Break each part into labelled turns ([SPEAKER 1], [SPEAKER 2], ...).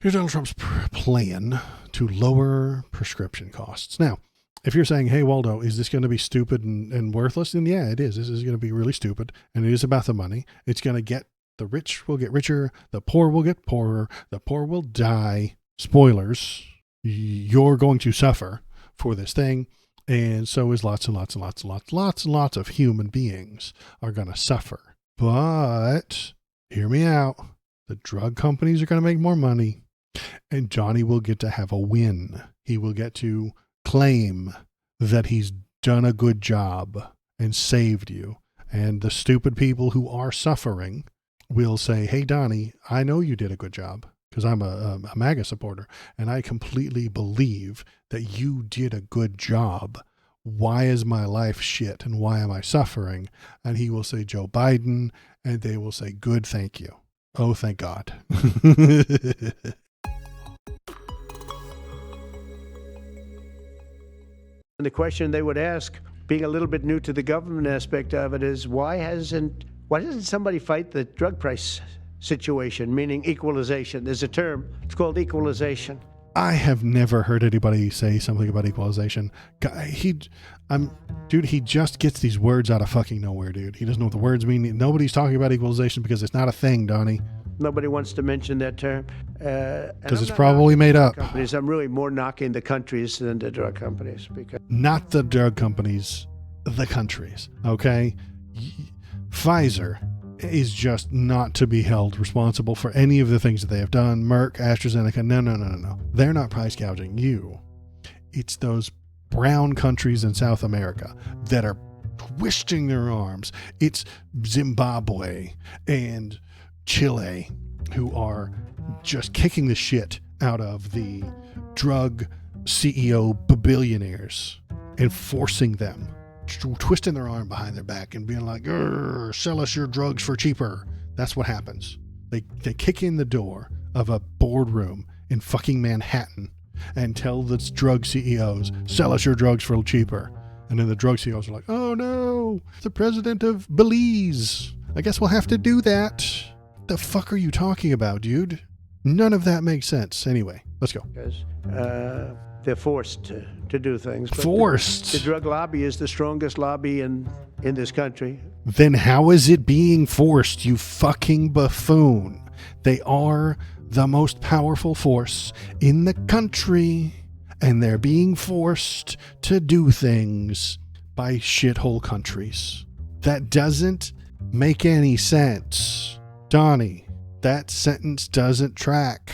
[SPEAKER 1] Here's Donald Trump's plan to lower prescription costs. Now, if you're saying, hey, Waldo, is this going to be stupid and worthless? Then yeah, it is. This is going to be really stupid. And it is about the money. It's going to get the rich will get richer. The poor will get poorer. The poor will die. Spoilers. You're going to suffer for this thing. And so is lots and lots of human beings are going to suffer. But hear me out. The drug companies are going to make more money. And Johnny will get to have a win. He will get to claim that he's done a good job and saved you. And the stupid people who are suffering will say, hey, Donnie, I know you did a good job because I'm a MAGA supporter. And I completely believe that you did a good job. Why is my life shit? And why am I suffering? And he will say, Joe Biden. And they will say, good, thank you. Oh, thank God.
[SPEAKER 2] And the question they would ask, being a little bit new to the government aspect of it, is why doesn't somebody fight the drug price situation, meaning equalization? There's a term, it's called equalization.
[SPEAKER 1] I have never heard anybody say something about equalization. He just gets these words out of fucking nowhere, dude. He doesn't know what the words mean. Nobody's talking about equalization because it's not a thing, Donnie.
[SPEAKER 2] Nobody wants to mention that term.
[SPEAKER 1] Because it's probably made up.
[SPEAKER 2] Companies. I'm really more knocking the countries than the drug companies.
[SPEAKER 1] Not the drug companies, the countries, okay? Pfizer is just not to be held responsible for any of the things that they have done. Merck, AstraZeneca, no. They're not price gouging you. It's those brown countries in South America that are twisting their arms. It's Zimbabwe and Chile who are just kicking the shit out of the drug CEO billionaires and forcing them, twisting their arm behind their back and being like, sell us your drugs for cheaper. That's what happens. They kick in the door of a boardroom in fucking Manhattan and tell the drug CEOs, sell us your drugs for cheaper. And then the drug CEOs are like, oh no, the president of Belize. I guess we'll have to do that. What the fuck are you talking about, dude? None of that makes sense. Anyway, let's go.
[SPEAKER 2] Because they're forced to do things. But
[SPEAKER 1] forced?
[SPEAKER 2] The drug lobby is the strongest lobby in this country.
[SPEAKER 1] Then how is it being forced, you fucking buffoon? They are the most powerful force in the country, and they're being forced to do things by shithole countries. That doesn't make any sense. Donnie, that sentence doesn't track.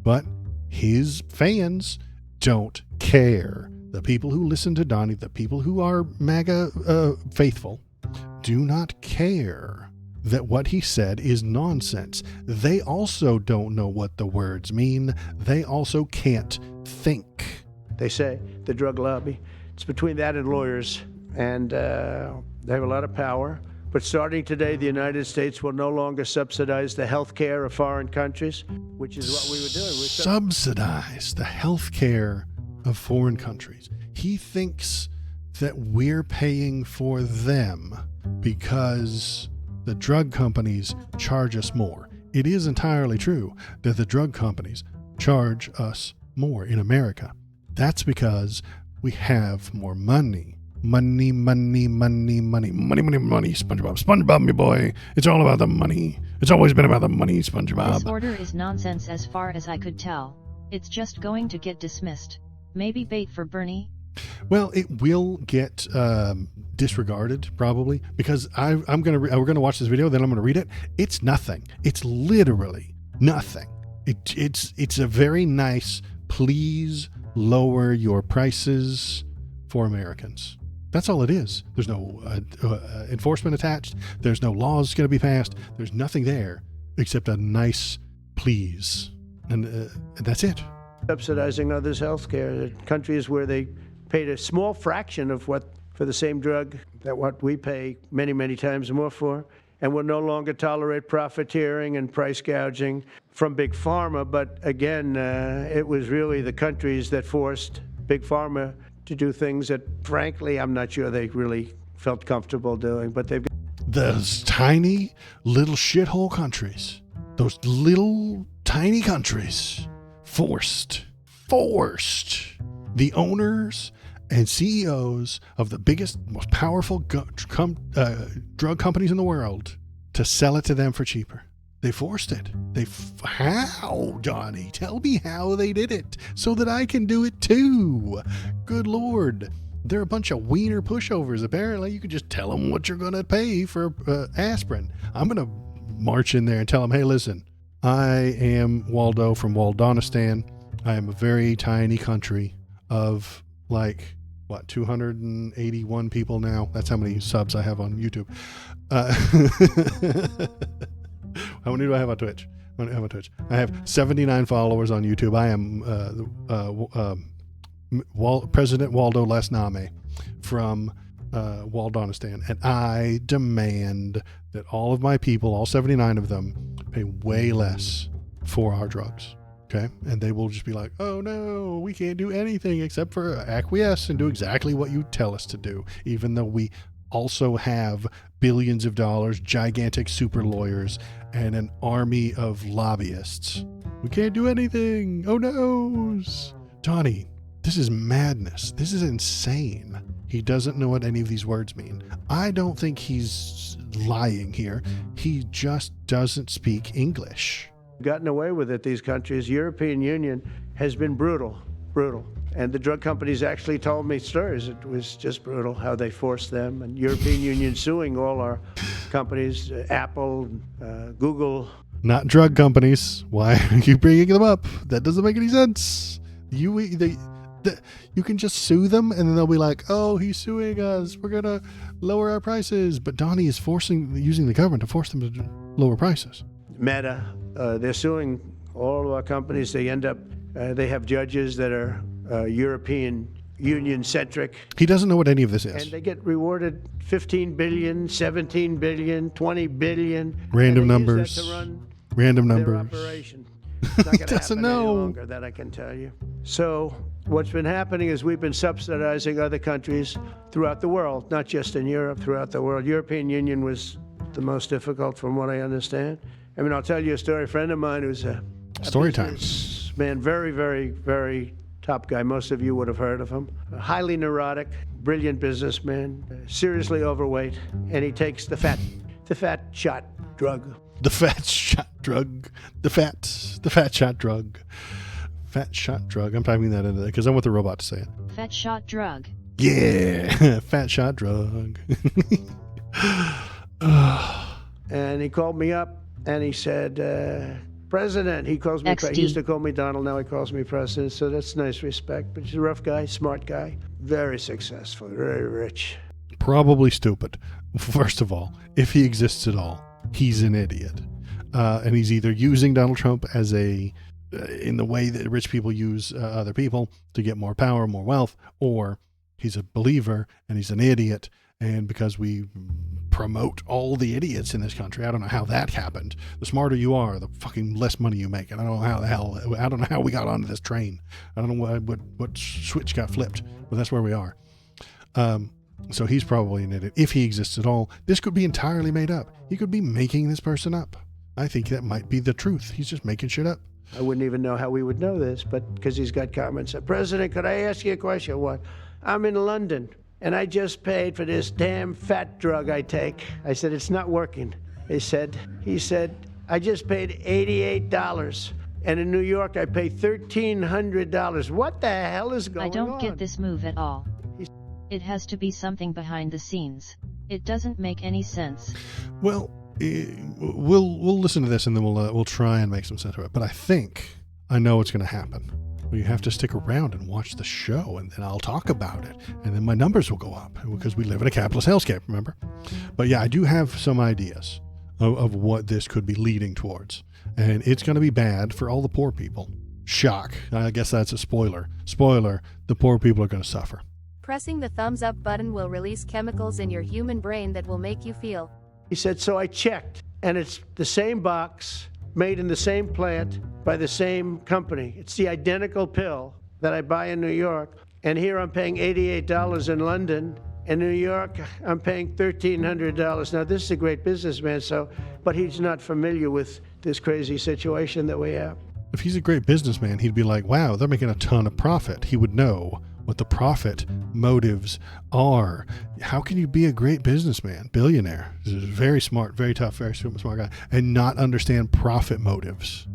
[SPEAKER 1] But his fans don't care. The people who listen to Donnie, the people who are MAGA faithful, do not care that what he said is nonsense. They also don't know what the words mean. They also can't think.
[SPEAKER 2] They say the drug lobby, it's between that and lawyers, and they have a lot of power. But starting today, the United States will no longer subsidize the health care of foreign countries, which is what we were doing.
[SPEAKER 1] Subsidize the health care of foreign countries. He thinks that we're paying for them because the drug companies charge us more. It is entirely true that the drug companies charge us more in America. That's because we have more money. Money, SpongeBob, me boy. It's all about the money. It's always been about the money, SpongeBob.
[SPEAKER 3] This order is nonsense as far as I could tell. It's just going to get dismissed. Maybe bait for Bernie?
[SPEAKER 1] Well, it will get disregarded probably because we're gonna watch this video, then I'm gonna read it. It's nothing. It's literally nothing. It's a very nice, please lower your prices for Americans. That's all it is. There's no enforcement attached. There's no laws going to be passed. There's nothing there except a nice please. And that's it.
[SPEAKER 2] Subsidizing others' health care. Countries where they paid a small fraction of what for the same drug that what we pay many, many times more for. And will no longer tolerate profiteering and price gouging from Big Pharma. But again, it was really the countries that forced Big Pharma to do things that, frankly, I'm not sure they really felt comfortable doing, but they've got
[SPEAKER 1] those tiny little shithole countries, those little tiny countries forced the owners and CEOs of the biggest, most powerful drug companies in the world to sell it to them for cheaper. They forced it. How, Johnny? Tell me how they did it so that I can do it too. Good Lord. They're a bunch of wiener pushovers. Apparently, you can just tell them what you're going to pay for aspirin. I'm going to march in there and tell them, hey, listen, I am Waldo from Waldonistan. I am a very tiny country of 281 people now. That's how many subs I have on YouTube. How many do I have on Twitch? I have 79 followers on YouTube. I am President Waldo Lesname from Waldonistan, and I demand that all of my people, all 79 of them, pay way less for our drugs. Okay? And they will just be like, oh no, we can't do anything except for acquiesce and do exactly what you tell us to do, even though we also have billions of dollars, gigantic super lawyers, and an army of lobbyists. We can't do anything. Oh no. Johnny, this is madness. This is insane. He doesn't know what any of these words mean. I don't think he's lying here. He just doesn't speak English.
[SPEAKER 2] Gotten away with it, these countries. European Union has been brutal. And the drug companies actually told me stories. It was just brutal how they forced them. And European Union suing all our companies, Apple, Google.
[SPEAKER 1] Not drug companies. Why are you bringing them up? That doesn't make any sense. You can just sue them and then they'll be like, oh, he's suing us. We're going to lower our prices. But Donnie is using the government to force them to lower prices.
[SPEAKER 2] Meta, they're suing all of our companies. They end up, they have judges that are European Union-centric.
[SPEAKER 1] He doesn't know what any of this is.
[SPEAKER 2] And they get rewarded $15 billion, $17 billion, $20 billion.
[SPEAKER 1] Random numbers.
[SPEAKER 2] To run
[SPEAKER 1] Random
[SPEAKER 2] their
[SPEAKER 1] numbers.
[SPEAKER 2] operation. It's not going to
[SPEAKER 1] doesn't
[SPEAKER 2] happen
[SPEAKER 1] know.
[SPEAKER 2] any longer, that I can tell you. So what's been happening is we've been subsidizing other countries throughout the world, not just in Europe, throughout the world. European Union was the most difficult from what I understand. I mean, I'll tell you a story. A friend of mine who's a
[SPEAKER 1] Story time.
[SPEAKER 2] Man, very, very, very top guy. Most of you would have heard of him. Highly neurotic, brilliant businessman, seriously overweight, and he takes the fat shot drug.
[SPEAKER 1] The fat shot drug. The fat shot drug. Fat shot drug. I'm typing that into there because I want the robot to say it.
[SPEAKER 3] Fat shot drug.
[SPEAKER 1] Yeah, fat shot drug.
[SPEAKER 2] And he called me up and he said, President, he calls me, he used to call me Donald, now he calls me President, so that's nice respect. But he's a rough guy, smart guy, very successful, very rich.
[SPEAKER 1] Probably stupid. First of all, if he exists at all, he's an idiot. And he's either using Donald Trump as in the way that rich people use other people to get more power, more wealth, or he's a believer and he's an idiot. And because we promote all the idiots in this country, I don't know how that happened. The smarter you are, the fucking less money you make. And I don't know how we got onto this train. I don't know what switch got flipped, but that's where we are. So he's probably an idiot. If he exists at all, this could be entirely made up. He could be making this person up. I think that might be the truth. He's just making shit up.
[SPEAKER 2] I wouldn't even know how we would know this, but because he's got comments. President, could I ask you a question? What? I'm in London, and I just paid for this damn fat drug I take. I said, it's not working. He said, I just paid $88. And in New York, I pay $1,300. What the hell is going on?
[SPEAKER 3] I don't get this move at all. It has to be something behind the scenes. It doesn't make any sense.
[SPEAKER 1] Well, we'll listen to this and then we'll try and make some sense of it. But I think I know what's going to happen. Well, you have to stick around and watch the show, and then I'll talk about it, and then my numbers will go up because we live in a capitalist hellscape, remember? But yeah, I do have some ideas of what this could be leading towards, and it's going to be bad for all the poor people. Shock. I guess that's a spoiler. Spoiler, the poor people are going to suffer.
[SPEAKER 4] Pressing the thumbs up button will release chemicals in your human brain that will make you feel.
[SPEAKER 2] He said, so I checked, and it's the same box, made in the same plant by the same company. It's the identical pill that I buy in New York. And here I'm paying $88 in London. In New York, I'm paying $1,300. Now, this is a great businessman, but he's not familiar with this crazy situation that we have.
[SPEAKER 1] If he's a great businessman, he'd be like, wow, they're making a ton of profit. He would know what the profit motives are. How can you be a great businessman, billionaire? This is very smart, very tough, very smart guy, and not understand profit motives?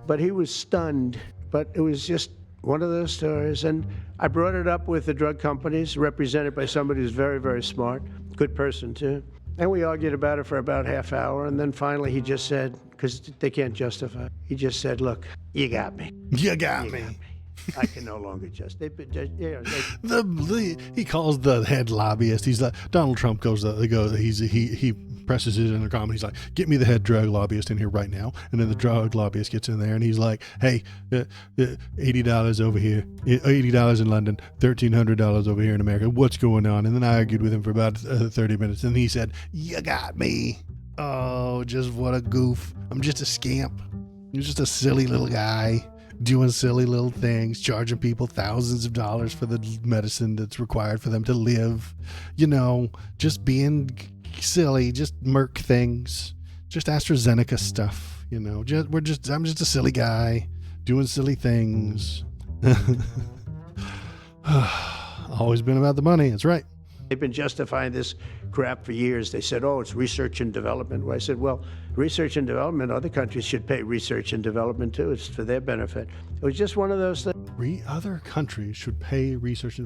[SPEAKER 2] But he was stunned. But it was just one of those stories. And I brought it up with the drug companies, represented by somebody who's very, very smart, good person too. And we argued about it for about half hour. And then finally he just said, because they can't justify it, he just said, look, you got me.
[SPEAKER 1] You got me.
[SPEAKER 2] I can no longer just. He
[SPEAKER 1] calls the head lobbyist. He's like, Donald Trump he presses his intercom and he's like, get me the head drug lobbyist in here right now. And then the drug lobbyist gets in there and he's like, hey, $80 over here, $80 in London, $1,300 over here in America. What's going on? And then I argued with him for about 30 minutes. And he said, you got me. Oh, just what a goof. I'm just a scamp. You're just a silly little guy doing silly little things, charging people thousands of dollars for the medicine that's required for them to live. You know, just being silly, just Merck things, just AstraZeneca stuff. You know, I'm just a silly guy doing silly things. Always been about the money. That's right.
[SPEAKER 2] They've been justifying this crap for years. They said, oh, it's research and development. Well, I said, well, research and development, other countries should pay research and development too. It's for their benefit. It was just one of those things.
[SPEAKER 1] Other countries should pay research.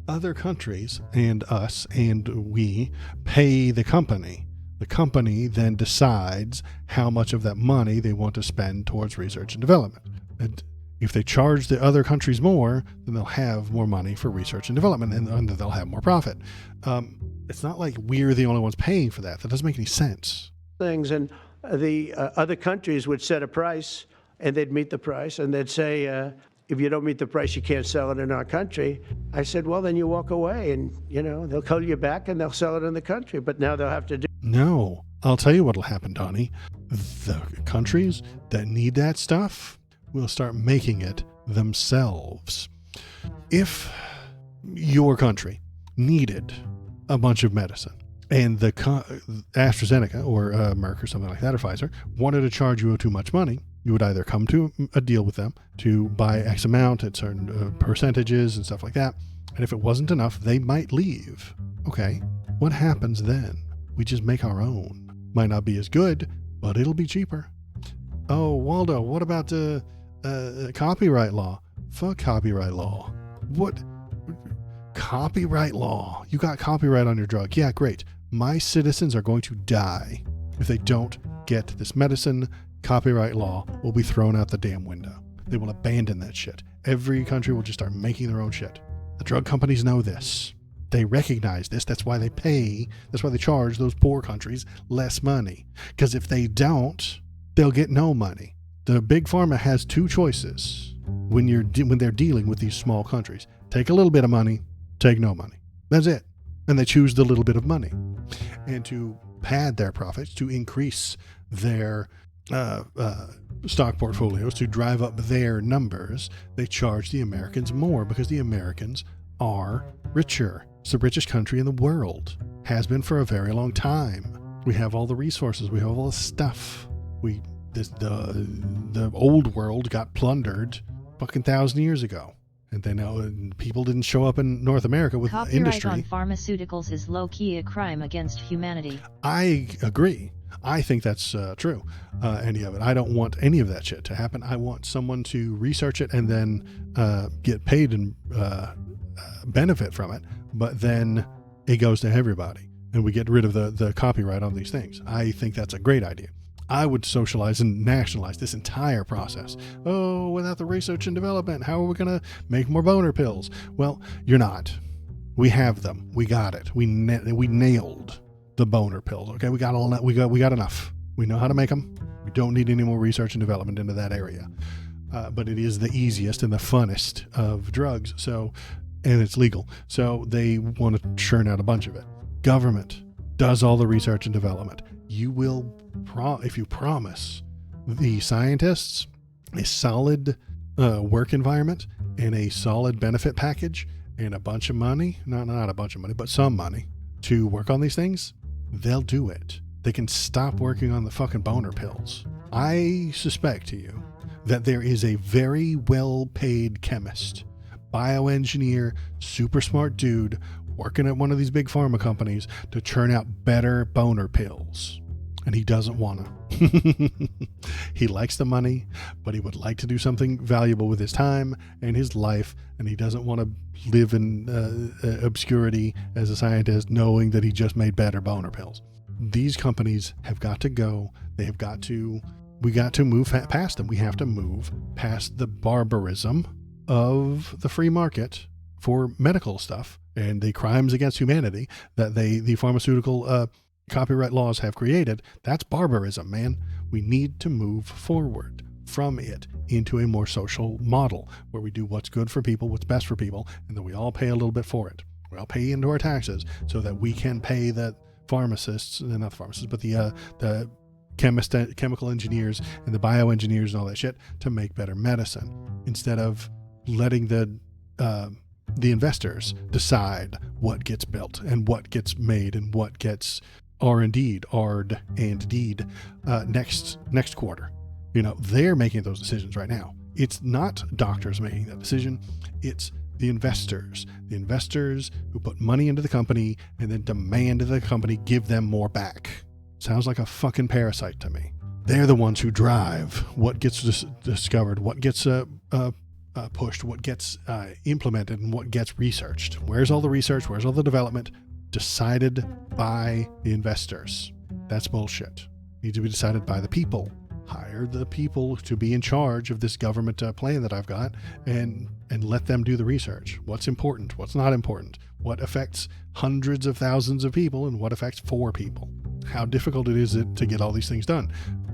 [SPEAKER 1] Other countries and us and we pay the company. The company then decides how much of that money they want to spend towards research and development. And if they charge the other countries more, then they'll have more money for research and development, and they'll have more profit. It's not like we're the only ones paying for that. That doesn't make any sense.
[SPEAKER 2] Things, and the other countries would set a price, and they'd meet the price, and they'd say, if you don't meet the price, you can't sell it in our country. I said, well, then you walk away, and they'll call you back, and they'll sell it in the country. But now they'll have to do.
[SPEAKER 1] No, I'll tell you what'll happen, Donnie. The countries that need that stuff will start making it themselves. If your country needed a bunch of medicine and the AstraZeneca or Merck or something like that, or Pfizer, wanted to charge you too much money, you would either come to a deal with them to buy X amount at certain percentages and stuff like that. And if it wasn't enough, they might leave. Okay, what happens then? We just make our own. Might not be as good, but it'll be cheaper. Oh, Waldo, what about the copyright law? Fuck copyright law. What? Copyright law. You got copyright on your drug. Yeah, great. My citizens are going to die if they don't get this medicine. Copyright law will be thrown out the damn window. They will abandon that shit. Every country will just start making their own shit. The drug companies know this. They recognize this. That's why they pay. That's why they charge those poor countries less money. Because if they don't, they'll get no money. The big pharma has two choices when they're dealing with these small countries. Take a little bit of money, take no money. That's it. And they choose the little bit of money. And to pad their profits, to increase their stock portfolios, to drive up their numbers, they charge the Americans more because the Americans are richer. It's the richest country in the world. Has been for a very long time. We have all the resources. We have all the stuff. The old world got plundered fucking 1,000 years ago. And then people didn't show up in North America with industry.
[SPEAKER 3] Copyright on pharmaceuticals is low-key a crime against humanity.
[SPEAKER 1] I agree. I think that's true. Any of it. I don't want any of that shit to happen. I want someone to research it and then get paid and benefit from it. But then it goes to everybody. And we get rid of the copyright on these things. I think that's a great idea. I would socialize and nationalize this entire process. Oh, without the research and development, how are we going to make more boner pills? Well, you're not. We have them. We got it. We nailed the boner pills. Okay, we got all that. We got enough. We know how to make them. We don't need any more research and development into that area. But it is the easiest and the funnest of drugs. And it's legal. So they want to churn out a bunch of it. Government does all the research and development. You will, if you promise the scientists a solid work environment and a solid benefit package and a bunch of money, not a bunch of money, but some money to work on these things, they'll do it. they can stop working on the fucking boner pills. I suspect to you that there is a very well-paid chemist, bioengineer, super smart dude working at one of these big pharma companies to churn out better boner pills. And he doesn't want to. He likes the money, but he would like to do something valuable with his time and his life, and he doesn't want to live in obscurity as a scientist knowing that he just made better boner pills. These companies have got to go. We got to move past them. We have to move past the barbarism of the free market for medical stuff and the crimes against humanity that the pharmaceutical copyright laws have created. That's barbarism, man. We need to move forward from it into a more social model where we do what's good for people, what's best for people, and then we all pay a little bit for it. We all pay into our taxes so that we can pay the pharmacists, not the pharmacists, but the chemical engineers and the bioengineers and all that shit to make better medicine, instead of letting the investors decide what gets built and what gets made and what gets R&D'd next quarter. You know, they're making those decisions right now. It's not doctors making that decision. It's the investors who put money into the company and then demand that the company give them more back. Sounds like a fucking parasite to me. They're the ones who drive what gets discovered, what gets pushed, what gets implemented, and what gets researched. Where's all the research? Where's all the development? Decided by the investors. That's bullshit. Needs to be decided by the people. Hire the people to be in charge of this government plan that I've got, and let them do the research. What's important? What's not important? What affects hundreds of thousands of people and what affects 4 people? How difficult it is to get all these things done.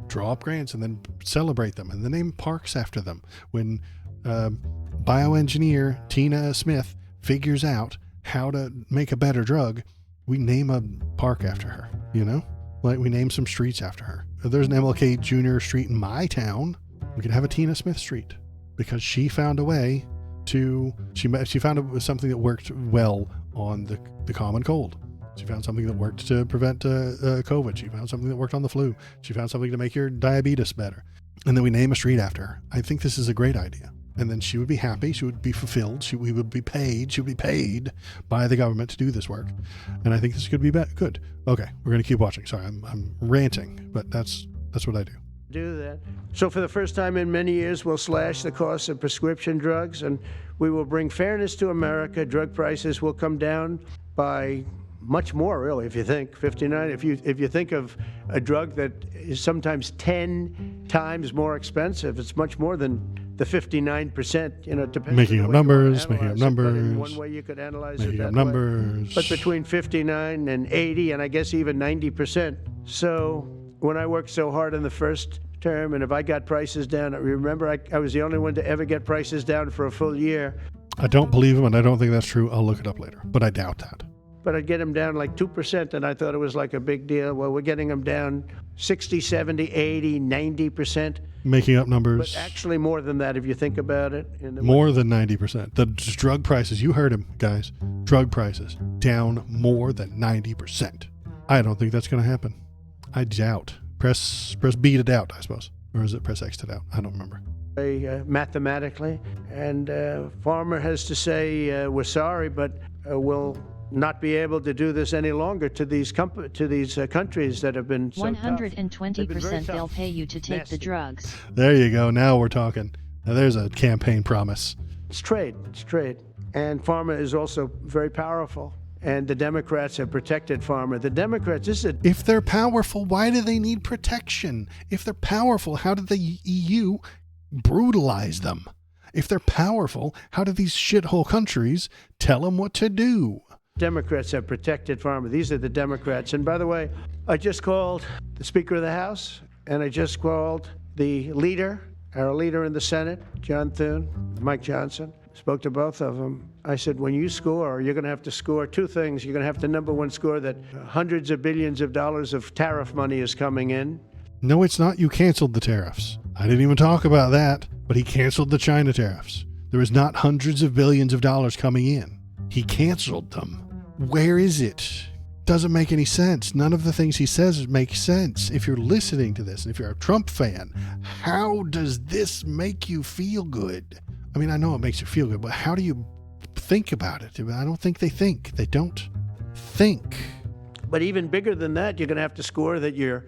[SPEAKER 1] Draw up grants and then celebrate them and then name parks after them. When bioengineer Tina Smith figures out how to make a better drug, we name a park after her, you know? Like we name some streets after her. If there's an MLK Jr. street in my town, we could have a Tina Smith street because she found a way to, she found it was something that worked well on the common cold. She found something that worked to prevent COVID. She found something that worked on the flu. She found something to make your diabetes better. And then we name a street after her. I think this is a great idea. And then she would be happy. She would be fulfilled. We would be paid. She would be paid by the government to do this work. And I think this could be good. Okay, we're going to keep watching. Sorry, I'm ranting, but that's what I do.
[SPEAKER 2] Do that. So for the first time in many years, we'll slash the cost of prescription drugs, and we will bring fairness to America. Drug prices will come down by much more, really, if you think 59. If you think of a drug that is sometimes 10 times more expensive, it's much more than the 59%. You know, depending
[SPEAKER 1] making
[SPEAKER 2] on
[SPEAKER 1] up
[SPEAKER 2] the way you wanna
[SPEAKER 1] numbers, making up
[SPEAKER 2] analyze it. But in
[SPEAKER 1] numbers,
[SPEAKER 2] one way you could analyze
[SPEAKER 1] making
[SPEAKER 2] it that
[SPEAKER 1] up numbers.
[SPEAKER 2] way. But between 59 and 80, and I guess even 90%. So when I worked so hard in the first term, and if I got prices down, remember I was the only one to ever get prices down for a full year.
[SPEAKER 1] I don't believe him, and I don't think that's true. I'll look it up later, but I doubt that.
[SPEAKER 2] But I'd get them down like 2%, and I thought it was like a big deal. Well, we're getting them down 60, 70, 80, 90%.
[SPEAKER 1] Making up numbers.
[SPEAKER 2] But actually more than that if you think about it.
[SPEAKER 1] More than 90%. The drug prices, you heard him, guys. Drug prices down more than 90%. I don't think that's going to happen. I doubt. Press B to doubt, I suppose. Or is it press X to doubt? I don't remember.
[SPEAKER 2] Mathematically. And Farmer has to say, we're sorry, but we'll not be able to do this any longer to these countries that have been so
[SPEAKER 3] 120% they'll pay you to take the drugs.
[SPEAKER 1] There you go. Now we're talking. Now there's a campaign promise.
[SPEAKER 2] It's trade. And Pharma is also very powerful. And the Democrats have protected Pharma. The Democrats,
[SPEAKER 1] if they're powerful, why do they need protection? If they're powerful, how did the EU brutalize them? If they're powerful, how do these shithole countries tell them what to do?
[SPEAKER 2] Democrats have protected Pharma. These are the Democrats. And by the way, I just called the Speaker of the House, and I just called the leader, our leader in the Senate, John Thune, Mike Johnson. Spoke to both of them. I said, when you score, you're going to have to score 2 things. You're going to have to, number one, score that hundreds of billions of dollars of tariff money is coming in.
[SPEAKER 1] No, it's not. You canceled the tariffs. I didn't even talk about that, but he canceled the China tariffs. There is not hundreds of billions of dollars coming in. He canceled them. Where is it? Doesn't make any sense. None of the things he says make sense. If you're listening to this, and if you're a Trump fan, how does this make you feel good? I mean, I know it makes you feel good, but how do you think about it? I don't think they think. They don't think.
[SPEAKER 2] But even bigger than that, you're going to have to score that your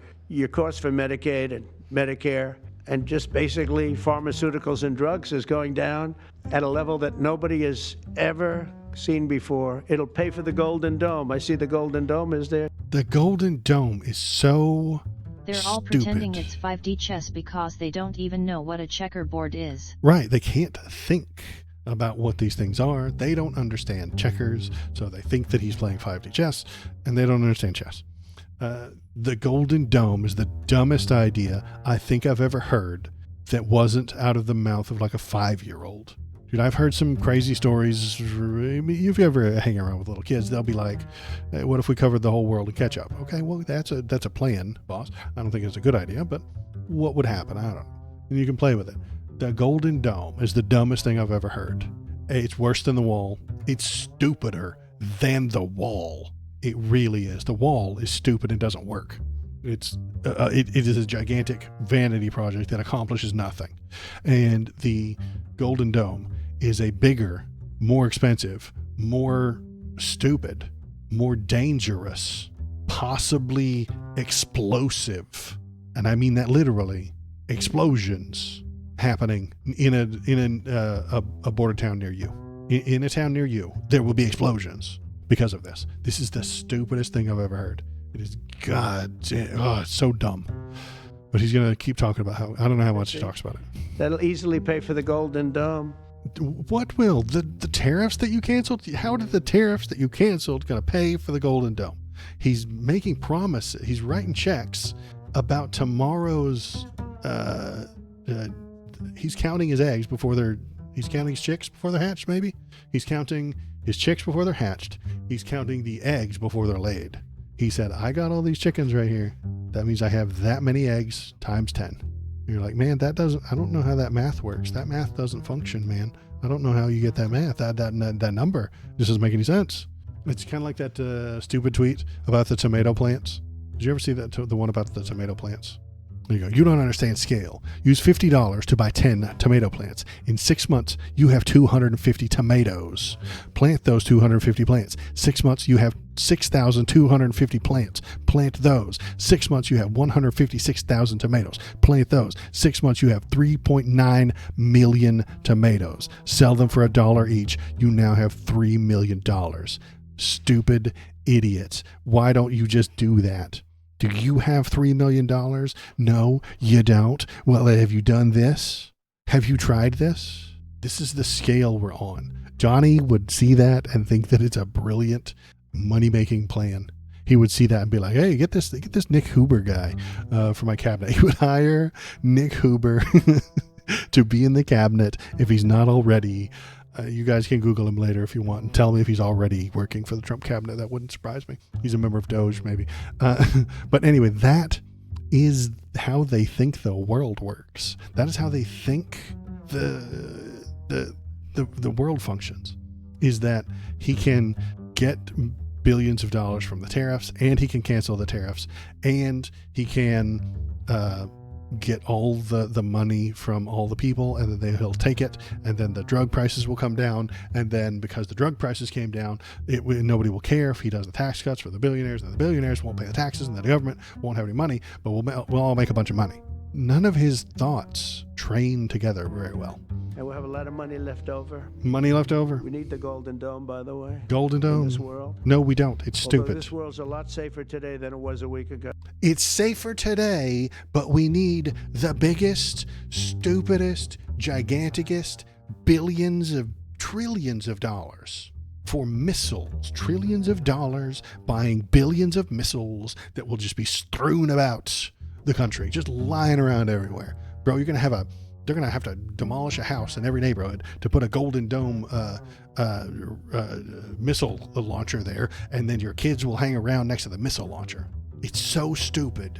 [SPEAKER 2] cost for Medicaid and Medicare and just basically pharmaceuticals and drugs is going down at a level that nobody has ever seen before. It'll pay for the Golden Dome. I see the Golden Dome is there.
[SPEAKER 1] The Golden Dome is so
[SPEAKER 3] They're all
[SPEAKER 1] stupid.
[SPEAKER 3] pretending it's 5D chess because they don't even know what a checkerboard is.
[SPEAKER 1] Right. They can't think about what these things are. They don't understand checkers, so they think that he's playing 5D chess, and they don't understand chess. The Golden Dome is the dumbest idea I think I've ever heard that wasn't out of the mouth of like a 5-year-old. Dude, I've heard some crazy stories. If you ever hang around with little kids, they'll be like, hey, what if we covered the whole world in ketchup? Okay, well, that's a plan, boss. I don't think it's a good idea, but what would happen? I don't know. And you can play with it. The Golden Dome is the dumbest thing I've ever heard. It's worse than the wall. It's stupider than the wall. It really is. The wall is stupid and doesn't work. It is a gigantic vanity project that accomplishes nothing. And the Golden Dome is a bigger, more expensive, more stupid, more dangerous, possibly explosive, and I mean that literally, explosions happening in a border town near you. In a town near you, there will be explosions because of this. This is the stupidest thing I've ever heard. It is it's so dumb. But he's going to keep talking about how, I don't know how much he talks about it.
[SPEAKER 2] That'll easily pay for the Golden Dome.
[SPEAKER 1] What will? The tariffs that you canceled? How did the tariffs that you canceled going to pay for the Golden Dome? He's making promises. He's writing checks about tomorrow's, he's counting his eggs he's counting his chicks before they're hatched, maybe? He's counting his chicks before they're hatched. He's counting the eggs before they're laid. He said, I got all these chickens right here. That means I have that many eggs times 10. And you're like, man, I don't know how that math works. That math doesn't function, man. I don't know how you get that math. That number just doesn't make any sense. It's kind of like that stupid tweet about the tomato plants. Did you ever see that, the one about the tomato plants? There you go. You don't understand scale. Use $50 to buy 10 tomato plants. In 6 months, you have 250 tomatoes. Plant those 250 plants. 6 months, you have 6,250 plants. Plant those. 6 months, you have 156,000 tomatoes. Plant those. 6 months, you have 3.9 million tomatoes. Sell them for $1 each. You now have $3 million. Stupid idiots. Why don't you just do that? Do you have $3 million? No, you don't. Well, have you done this? Have you tried this? This is the scale we're on. Johnny would see that and think that it's a brilliant money-making plan. He would see that and be like, hey, get this Nick Huber guy for my cabinet. He would hire Nick Huber to be in the cabinet if he's not already. You guys can Google him later if you want and tell me if he's already working for the Trump cabinet. That wouldn't surprise me. He's a member of Doge, maybe. But anyway, that is how they think the world works. That is how they think the world functions. Is that he can get billions of dollars from the tariffs, and he can cancel the tariffs, and he can get all the money from all the people, and then he'll take it, and then the drug prices will come down, and then because the drug prices came down, nobody will care if he does the tax cuts for the billionaires, and the billionaires won't pay the taxes, and the government won't have any money, but we'll all make a bunch of money. None of his thoughts train together very well.
[SPEAKER 2] And we'll have a lot of money left over.
[SPEAKER 1] Money left over?
[SPEAKER 2] We need the Golden Dome, by the way.
[SPEAKER 1] Golden Dome?
[SPEAKER 2] In this world.
[SPEAKER 1] No, we don't. It's stupid.
[SPEAKER 2] This world's a lot safer today than it was a week ago.
[SPEAKER 1] It's safer today, but we need the biggest, stupidest, giganticest, trillions of dollars for missiles. Trillions of dollars buying billions of missiles that will just be strewn about the country, just lying around everywhere. Bro, they're going to have to demolish a house in every neighborhood to put a Golden Dome missile launcher there, and then your kids will hang around next to the missile launcher. It's so stupid.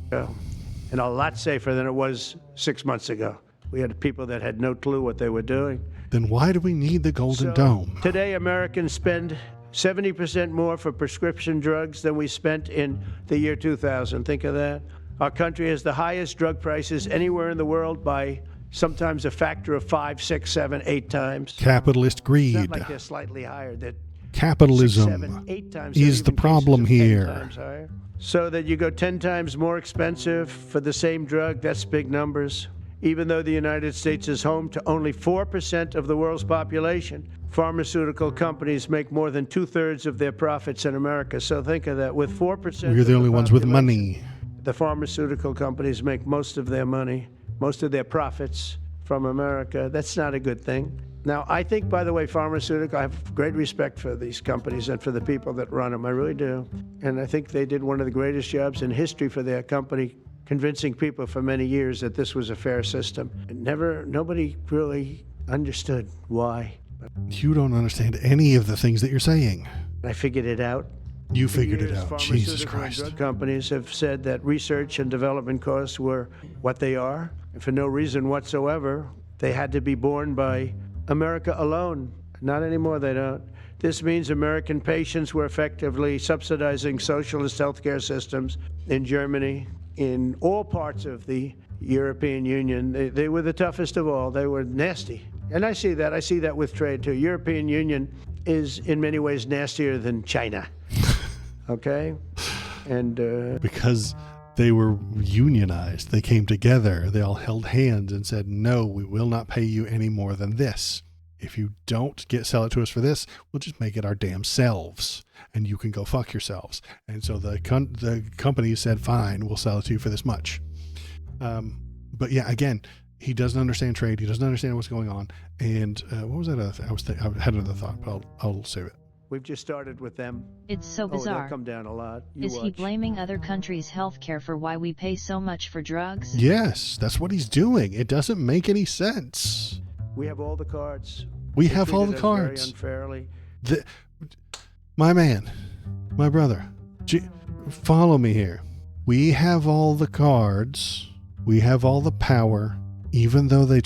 [SPEAKER 2] And a lot safer than it was 6 months ago. We had people that had no clue what they were doing.
[SPEAKER 1] Then why do we need the Golden Dome?
[SPEAKER 2] Today, Americans spend 70% more for prescription drugs than we spent in the year 2000. Think of that. Our country has the highest drug prices anywhere in the world by sometimes a factor of 5, 6, 7, 8 times.
[SPEAKER 1] Capitalist
[SPEAKER 2] It's
[SPEAKER 1] greed.
[SPEAKER 2] not like they're slightly higher. They're 6,
[SPEAKER 1] Capitalism
[SPEAKER 2] 7, 8 times.
[SPEAKER 1] is the
[SPEAKER 2] Even
[SPEAKER 1] problem
[SPEAKER 2] cases of 10
[SPEAKER 1] here.
[SPEAKER 2] times higher. So that you go 10 times more expensive for the same drug, that's big numbers. Even though the United States is home to only 4% of the world's population, pharmaceutical companies make more than 2/3 of their profits in America. So think of that. With 4%,
[SPEAKER 1] We're the only ones with money.
[SPEAKER 2] the pharmaceutical companies make most of their money, most of their profits from America. That's not a good thing. Now, I think, by the way, I have great respect for these companies and for the people that run them. I really do. And I think they did one of the greatest jobs in history for their company, convincing people for many years that this was a fair system. Nobody really understood why.
[SPEAKER 1] You don't understand any of the things that you're saying.
[SPEAKER 2] I figured it out.
[SPEAKER 1] You
[SPEAKER 2] For
[SPEAKER 1] figured it
[SPEAKER 2] years,
[SPEAKER 1] out. Jesus
[SPEAKER 2] pharmaceutical and
[SPEAKER 1] Christ.
[SPEAKER 2] drug companies have said that research and development costs were what they are, and for no reason whatsoever, they had to be borne by America alone. Not anymore, they don't. This means American patients were effectively subsidizing socialist healthcare systems in Germany, in all parts of the European Union. They were the toughest of all. They were nasty. And I see that. I see that with trade, too. European Union is in many ways nastier than China. Okay? And
[SPEAKER 1] Because they were unionized. They came together. They all held hands and said, no, we will not pay you any more than this. If you don't sell it to us for this, we'll just make it our damn selves. And you can go fuck yourselves. And so the company said, fine, we'll sell it to you for this much. But yeah, again, he doesn't understand trade. He doesn't understand what's going on. And what was that other thing? I had another thought, but I'll save it.
[SPEAKER 2] we've just started with them.
[SPEAKER 3] It's so
[SPEAKER 2] Oh,
[SPEAKER 3] bizarre.
[SPEAKER 2] they'll come down a lot. You
[SPEAKER 3] Is he
[SPEAKER 2] watch.
[SPEAKER 3] blaming other countries' healthcare for why we pay so much for drugs?
[SPEAKER 1] Yes, that's what he's doing. It doesn't make any sense.
[SPEAKER 2] We have all the cards.
[SPEAKER 1] We
[SPEAKER 2] They
[SPEAKER 1] have all
[SPEAKER 2] treated
[SPEAKER 1] the
[SPEAKER 2] us
[SPEAKER 1] cards.
[SPEAKER 2] Very unfairly.
[SPEAKER 1] My man, my brother, follow me here. We have all the cards. We have all the power, even though they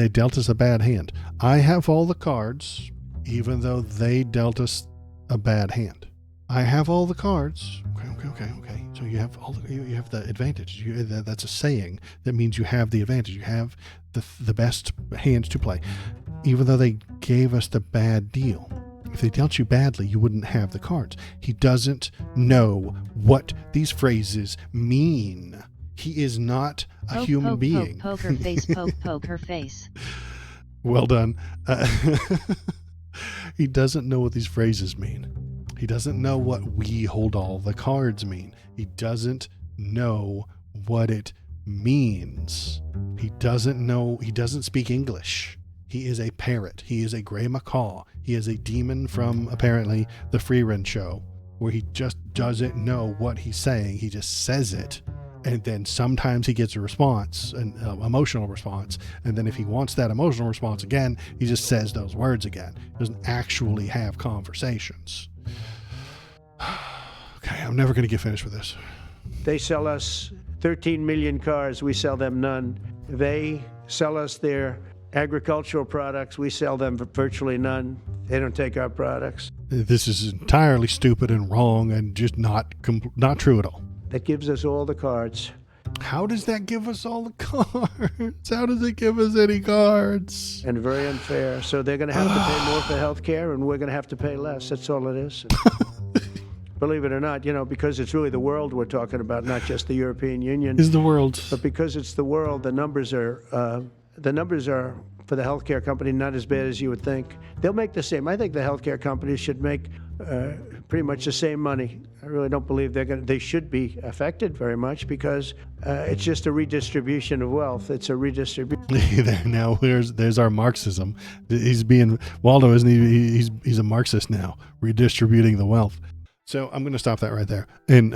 [SPEAKER 1] dealt us a bad hand. I have all the cards, even though they dealt us a bad hand. I have all the cards. Okay. So you have you have the advantage. That's a saying that means you have the advantage. You have the best hands to play, even though they gave us the bad deal. If they dealt you badly, you wouldn't have the cards. He doesn't know what these phrases mean. He is not a
[SPEAKER 3] Poke,
[SPEAKER 1] human
[SPEAKER 3] poke,
[SPEAKER 1] being.
[SPEAKER 3] Poke her face, poke her face.
[SPEAKER 1] Well done. He doesn't know what these phrases mean. He doesn't know what we hold all the cards mean. He doesn't know what it means. He doesn't know. He doesn't speak English. He is a parrot. He is a gray macaw. He is a demon from, apparently, the Freerun show, where he just doesn't know what he's saying. He just says it. And then sometimes he gets a response, an emotional response. And then if he wants that emotional response again, he just says those words again. He doesn't actually have conversations. Okay, I'm never going to get finished with this.
[SPEAKER 2] They sell us 13 million cars. We sell them none. They sell us their agricultural products. We sell them virtually none. They don't take our products.
[SPEAKER 1] This is entirely stupid and wrong and just not true at all.
[SPEAKER 2] That gives us all the cards.
[SPEAKER 1] How does that give us all the cards? How does it give us any cards?
[SPEAKER 2] And very unfair. So they're going to have to pay more for health care, and we're going to have to pay less. That's all it is. Believe it or not, because it's really the world we're talking about, not just the European Union.
[SPEAKER 1] Is the world.
[SPEAKER 2] But because it's the world, the numbers are for the healthcare company not as bad as you would think. They'll make the same. I think the healthcare companies should make pretty much the same money. I really don't believe they should be affected very much because it's just a redistribution of wealth. It's a redistribution.
[SPEAKER 1] Now there's our Marxism. Waldo, isn't he? He's a Marxist now, redistributing the wealth. So I'm going to stop that right there and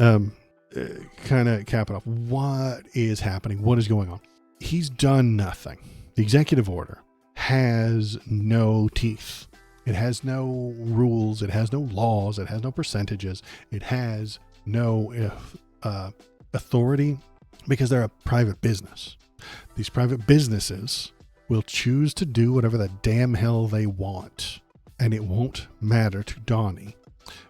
[SPEAKER 1] kind of cap it off. What is happening? What is going on? He's done nothing. The executive order has no teeth. It has no rules. It has no laws. It has no percentages. It has no authority because they're a private business. These private businesses will choose to do whatever the damn hell they want. And it won't matter to Donnie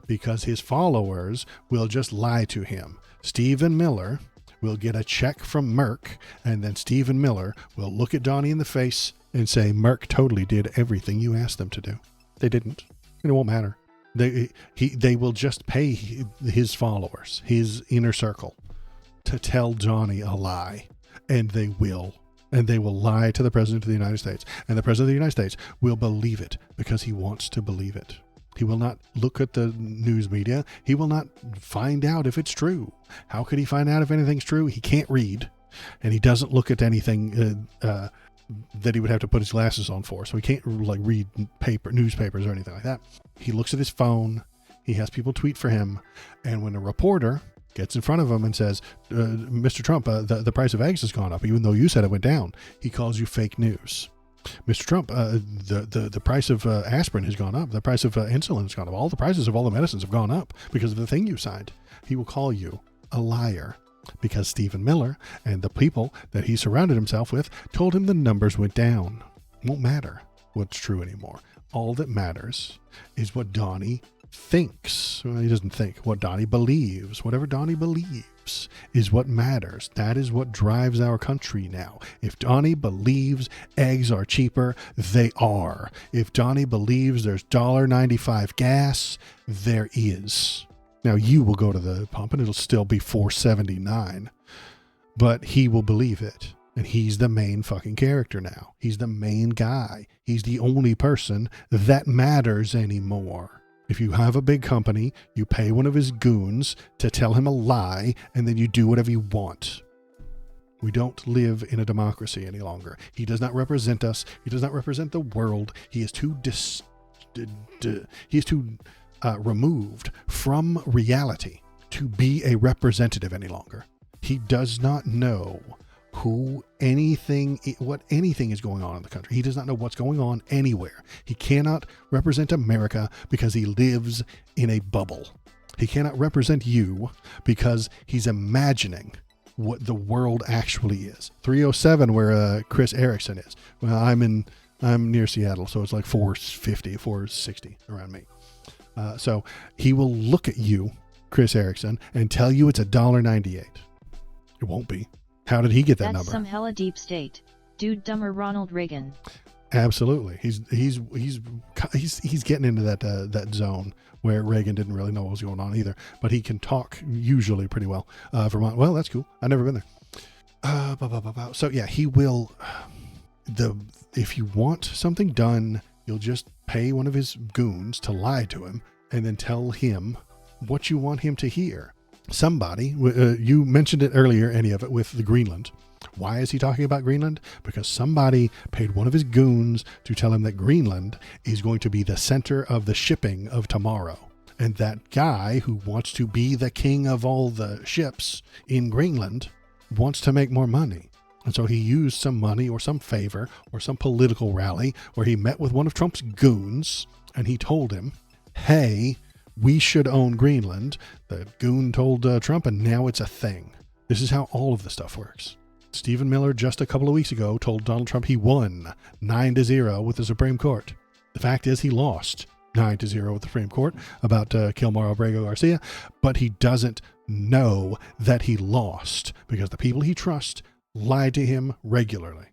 [SPEAKER 1] because his followers will just lie to him. Stephen Miller will get a check from Merck, and then Stephen Miller will look at Donnie in the face and say, Merck totally did everything you asked them to do. They didn't. And it won't matter. They will just pay his followers, his inner circle, to tell Donnie a lie. And they will. And they will lie to the President of the United States. And the President of the United States will believe it because he wants to believe it. He will not look at the news media. He will not find out if it's true. How could he find out if anything's true? He can't read. And he doesn't look at anything that he would have to put his glasses on for. So he can't read newspapers or anything like that. He looks at his phone. He has people tweet for him. And when a reporter gets in front of him and says, Mr. Trump, the price of eggs has gone up, even though you said it went down, he calls you fake news. Mr. Trump, the price of aspirin has gone up. The price of insulin has gone up. All the prices of all the medicines have gone up because of the thing you signed. He will call you a liar because Stephen Miller and the people that he surrounded himself with told him the numbers went down. It won't matter what's true anymore. All that matters is what Donnie thinks. Well, he doesn't think. What Donnie believes. Whatever Donnie believes is what matters. That is what drives our country now. If Donnie believes eggs are cheaper, they are. If Donnie believes there's $1.95 gas, there is. Now you will go to the pump and it'll still be $4.79, but he will believe it. And he's the main fucking character now. He's the main guy. He's the only person that matters anymore. If you have a big company, you pay one of his goons to tell him a lie, and then you do whatever you want. We don't live in a democracy any longer. He does not represent us. He does not represent the world. He is too removed from reality to be a representative any longer. He does not know what anything is going on in the country. He does not know what's going on anywhere. He cannot represent America because he lives in a bubble. He cannot represent you because he's imagining what the world actually is. 307 where Chris Erickson is. Well, I'm near Seattle, so it's like 450, 460 around me. So he will look at you, Chris Erickson, and tell you it's $1.98. It won't be. How did he get that number?
[SPEAKER 3] That's some hella deep state. Dude, dumber Ronald Reagan.
[SPEAKER 1] Absolutely. He's getting into that zone where Reagan didn't really know what was going on either, but he can talk usually pretty well. Vermont. Well, that's cool. I've never been there. So yeah, he will. If you want something done, you'll just pay one of his goons to lie to him and then tell him what you want him to hear. Somebody, you mentioned it earlier, any of it, with the Greenland. Why is he talking about Greenland? Because somebody paid one of his goons to tell him that Greenland is going to be the center of the shipping of tomorrow. And that guy who wants to be the king of all the ships in Greenland wants to make more money. And so he used some money or some favor or some political rally where he met with one of Trump's goons and he told him, hey, we should own Greenland. The goon told Trump, and now it's a thing. This is how all of the stuff works. Stephen Miller just a couple of weeks ago told Donald Trump he won 9-0 with the Supreme Court. The fact is he lost 9-0 with the Supreme Court about Kilmar Abrego Garcia, but he doesn't know that he lost because the people he trusts lied to him regularly.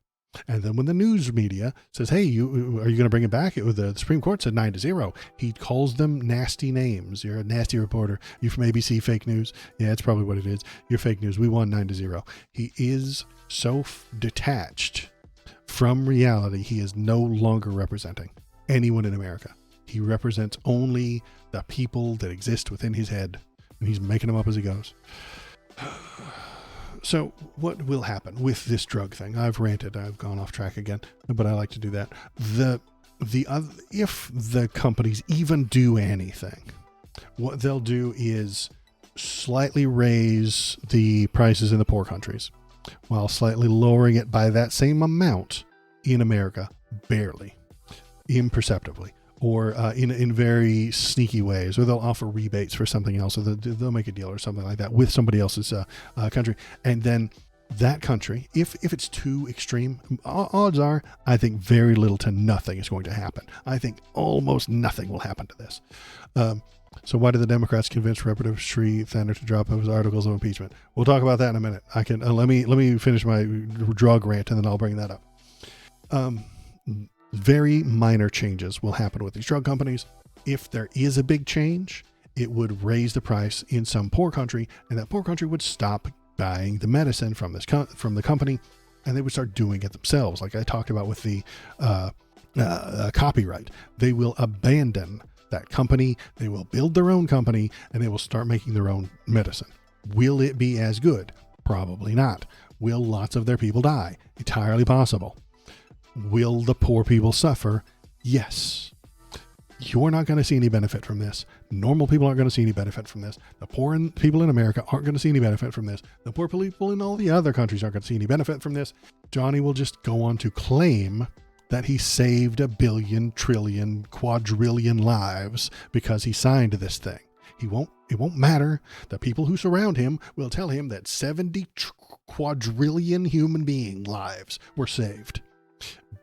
[SPEAKER 1] And then when the news media says, hey, are you going to bring it back? The Supreme Court said 9-0. He calls them nasty names. You're a nasty reporter. You from ABC fake news. Yeah, that's probably what it is. You're fake news. We won 9-0. He is so detached from reality. He is no longer representing anyone in America. He represents only the people that exist within his head, and he's making them up as he goes. So what will happen with this drug thing? I've ranted. I've gone off track again, but I like to do that. If the companies even do anything, what they'll do is slightly raise the prices in the poor countries while slightly lowering it by that same amount in America, barely, imperceptibly, or in very sneaky ways, or they'll offer rebates for something else, or they'll make a deal or something like that with somebody else's country. And then that country, if it's too extreme, odds are, I think very little to nothing is going to happen. I think almost nothing will happen to this. So why did the Democrats convince Representative Sri Thander to drop his articles of impeachment? We'll talk about that in a minute. I can let me finish my drug rant and then I'll bring that up. Very minor changes will happen with these drug companies. If there is a big change, it would raise the price in some poor country, and that poor country would stop buying the medicine from the company, and they would start doing it themselves. Like I talked about with the copyright, they will abandon that company. They will build their own company, and they will start making their own medicine. Will it be as good? Probably not. Will lots of their people die? Entirely possible. Will the poor people suffer? Yes. You're not going to see any benefit from this. Normal people aren't going to see any benefit from this. The poor people in America aren't going to see any benefit from this. The poor people in all the other countries aren't going to see any benefit from this. Johnny will just go on to claim that he saved 1 billion, trillion, quadrillion lives because he signed this thing. It won't matter. The people who surround him will tell him that 70 quadrillion human being lives were saved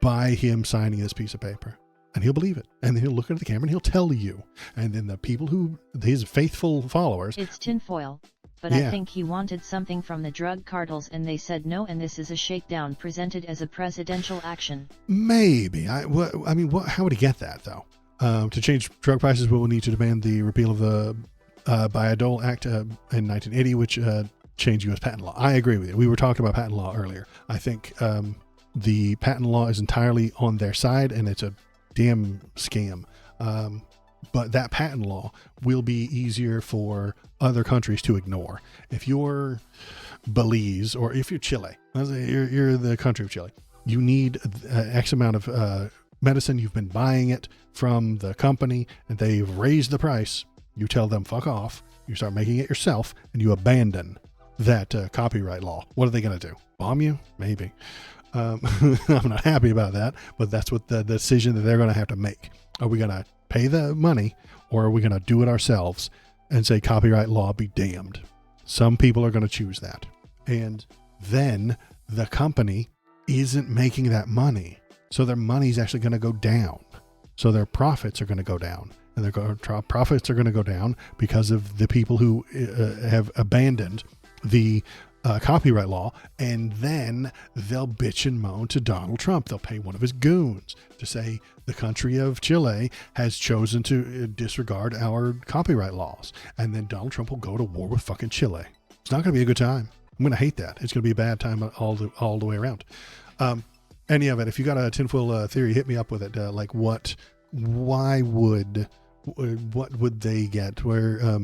[SPEAKER 1] by him signing this piece of paper. And he'll believe it. And then he'll look into the camera and he'll tell you. And then the people his faithful followers.
[SPEAKER 3] It's tinfoil. But yeah. I think he wanted something from the drug cartels and they said no, and this is a shakedown presented as a presidential action.
[SPEAKER 1] Maybe. How would he get that, though? To change drug prices, we will need to demand the repeal of the Bayh-Dole Act in 1980, which changed U.S. patent law. I agree with you. We were talking about patent law earlier. I think the patent law is entirely on their side, and it's a damn scam. But that patent law will be easier for other countries to ignore. If you're Belize or if you're Chile, you're the country of Chile, you need X amount of medicine. You've been buying it from the company and they've raised the price. You tell them, fuck off. You start making it yourself and you abandon that copyright law. What are they going to do? Bomb you? Maybe. I'm not happy about that, but that's what the decision that they're going to have to make. Are we going to pay the money, or are we going to do it ourselves and say copyright law be damned? Some people are going to choose that. And then the company isn't making that money. So their money's actually going to go down. So their profits are going to go down. And their profits are going to go down because of the people who have abandoned the copyright law, and then they'll bitch and moan to Donald Trump. They'll pay one of his goons to say the country of Chile has chosen to disregard our copyright laws, and then Donald Trump will go to war with fucking Chile. It's not going to be a good time. I'm going to hate that. It's going to be a bad time all the way around. Any of it. If you got a tinfoil theory, hit me up with it. What would they get? Where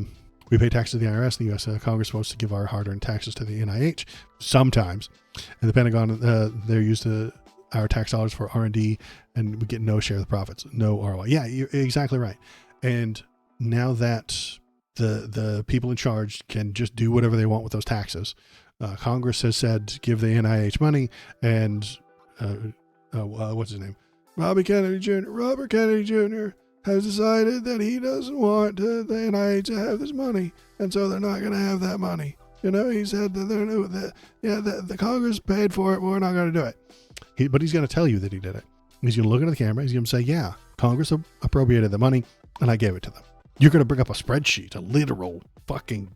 [SPEAKER 1] we pay taxes to the IRS. The U.S. Congress is supposed to give our hard-earned taxes to the NIH sometimes. And the Pentagon, they're used to our tax dollars for R&D, and we get no share of the profits, no ROI. Yeah, you're exactly right. And now that the people in charge can just do whatever they want with those taxes, Congress has said give the NIH money, and what's his name? Robert Kennedy Jr. has decided that he doesn't want the NIH to have this money, and so they're not going to have that money. He said that the Congress paid for it, but we're not going to do it. But he's going to tell you that he did it. He's going to look into the camera. He's going to say, yeah, Congress appropriated the money, and I gave it to them. You're going to bring up a spreadsheet, a literal fucking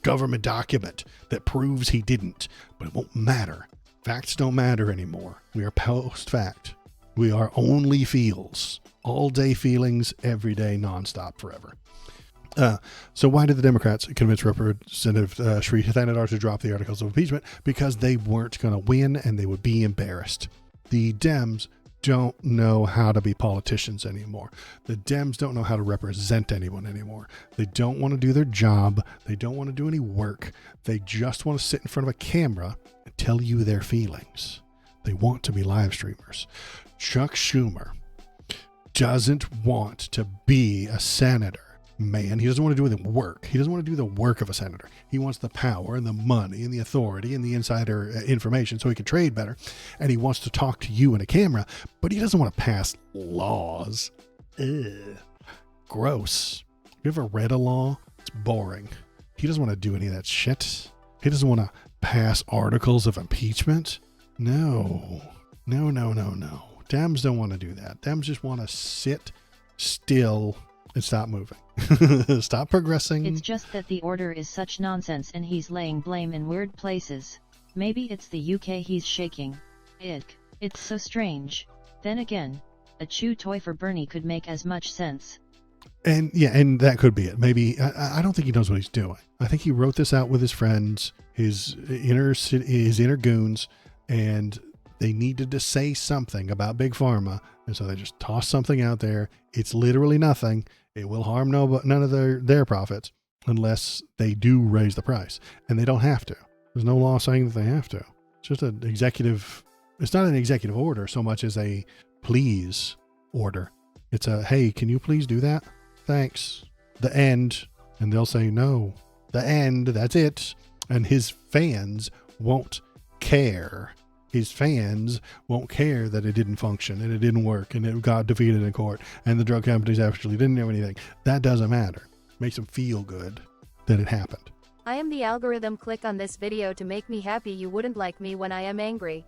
[SPEAKER 1] government document that proves he didn't, but it won't matter. Facts don't matter anymore. We are post-fact. We are only feels. All day feelings, every day, nonstop, forever. So why did the Democrats convince Representative Sri Thander to drop the articles of impeachment? Because they weren't going to win and they would be embarrassed. The Dems don't know how to be politicians anymore. The Dems don't know how to represent anyone anymore. They don't want to do their job. They don't want to do any work. They just want to sit in front of a camera and tell you their feelings. They want to be live streamers. Chuck Schumer doesn't want to be a senator. Man, he doesn't want to do the work. He doesn't want to do the work of a senator. He wants the power and the money and the authority and the insider information so he can trade better. And he wants to talk to you in a camera, but he doesn't want to pass laws. Ugh. Gross. You ever read a law? It's boring. He doesn't want to do any of that shit. He doesn't want to pass articles of impeachment. No. Dems don't want to do that. Dems just want to sit still and stop moving. Stop progressing.
[SPEAKER 3] It's just that the order is such nonsense and he's laying blame in weird places. Maybe it's the UK he's shaking. It's so strange. Then again, a chew toy for Bernie could make as much sense.
[SPEAKER 1] And yeah, and that could be it. Maybe, I don't think he knows what he's doing. I think he wrote this out with his friends, his inner goons, and they needed to say something about Big Pharma. And so they just tossed something out there. It's literally nothing. It will harm none of their profits unless they do raise the price. And they don't have to. There's no law saying that they have to. It's just an executive. It's not an executive order so much as a please order. It's a, hey, can you please do that? Thanks. The end. And they'll say, no, the end. That's it. And his fans won't care. His fans won't care that it didn't function and it didn't work and it got defeated in court and the drug companies actually didn't do anything. That doesn't matter. It makes them feel good that it happened.
[SPEAKER 4] I am the algorithm. Click on this video to make me happy. You wouldn't like me when I am angry.